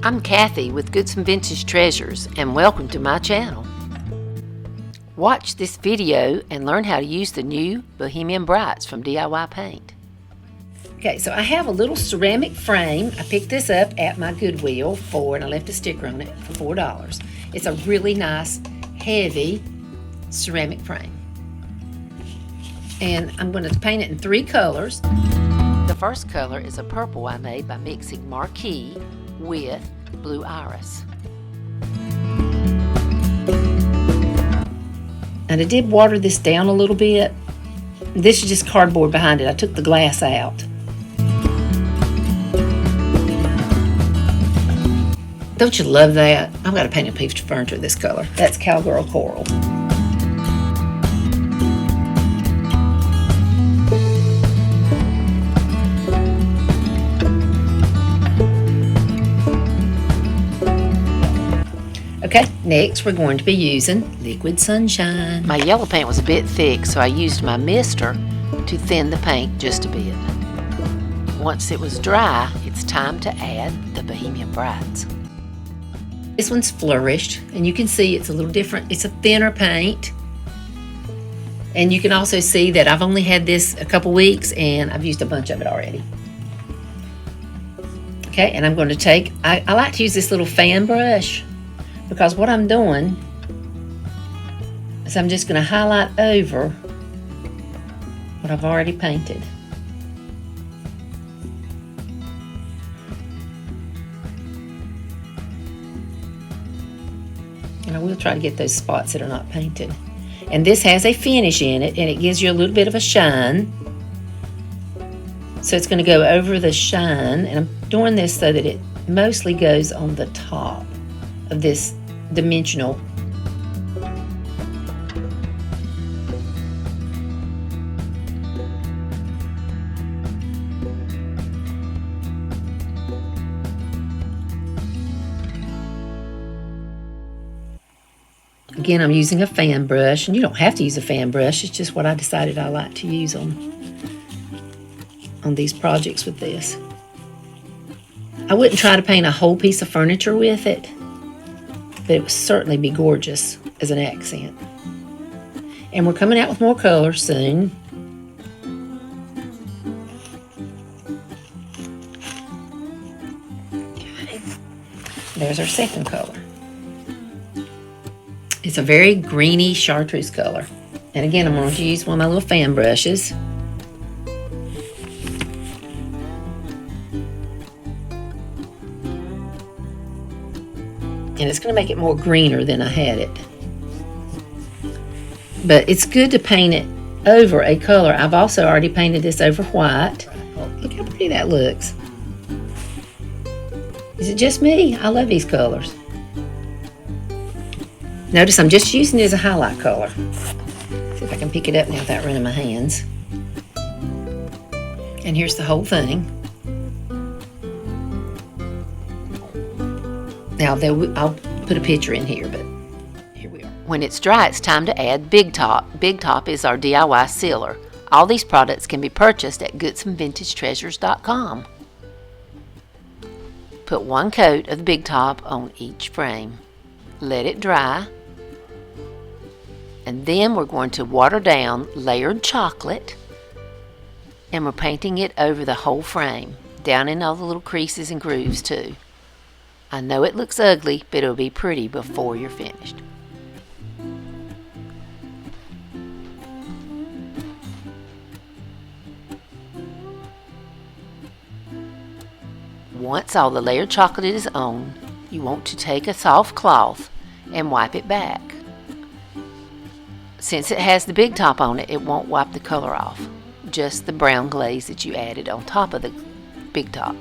I'm Kathy with Goodson Vintage Treasures, and welcome to my channel. Watch this video and learn how to use the new Bohemian Brights from DIY Paint. Okay, so I have a little ceramic frame. I picked this up at my Goodwill and I left a sticker on it for $4. It's a really nice, heavy ceramic frame. And I'm going to paint it in 3 colors. The first color is a purple I made by mixing Marquee with Blue Iris. And I did water this down a little bit. This is just cardboard behind it. I took the glass out. Don't you love that? I've got to paint a piece of furniture this color. That's Cowgirl Coral. Okay, next we're going to be using Liquid Sunshine. My yellow paint was a bit thick, so I used my mister to thin the paint just a bit. Once it was dry, it's time to add the Bohemian Brights. This one's flourished, and you can see it's a little different. It's a thinner paint. And you can also see that I've only had this a couple weeks, and I've used a bunch of it already. Okay, and I'm going to take, I like to use this little fan brush, because what I'm doing is I'm just going to highlight over what I've already painted. And I will try to get those spots that are not painted. And this has a finish in it, and it gives you a little bit of a shine. So it's going to go over the shine, and I'm doing this so that it mostly goes on the top of this dimensional. Again, I'm using a fan brush, and you don't have to use a fan brush. It's just what I decided I like to use on these projects with this. I wouldn't try to paint a whole piece of furniture with it, but it would certainly be gorgeous as an accent. And we're coming out with more colors soon. Okay. There's our second color. It's a very greeny chartreuse color. And again, I'm going to use one of my little fan brushes. And it's going to make it more greener than I had it. But it's good to paint it over a color. I've also already painted this over white. Look how pretty that looks. Is it just me? I love these colors. Notice I'm just using it as a highlight color. See if I can pick it up now without running my hands. And here's the whole thing. Now, I'll put a picture in here, but here we are. When it's dry, it's time to add Big Top. Big Top is our DIY sealer. All these products can be purchased at goodsonvintagetreasures.com. Put 1 coat of the Big Top on each frame. Let it dry. And then we're going to water down layered chocolate. And we're painting it over the whole frame, down in all the little creases and grooves too. I know it looks ugly, but it'll be pretty before you're finished. Once all the layered chocolate is on, you want to take a soft cloth and wipe it back. Since it has the Big Top on it, it won't wipe the color off, just the brown glaze that you added on top of the Big Top.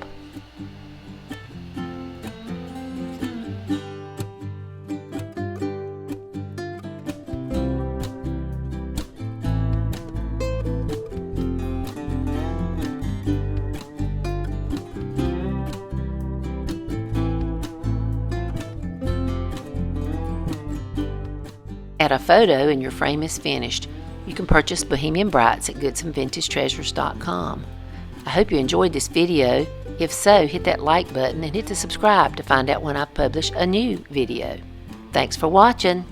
Add a photo and your frame is finished. You can purchase Bohemian Brights at goodsonvintagetreasures.com. I hope you enjoyed this video. If so, hit that like button and hit the subscribe to find out when I publish a new video. Thanks for watching.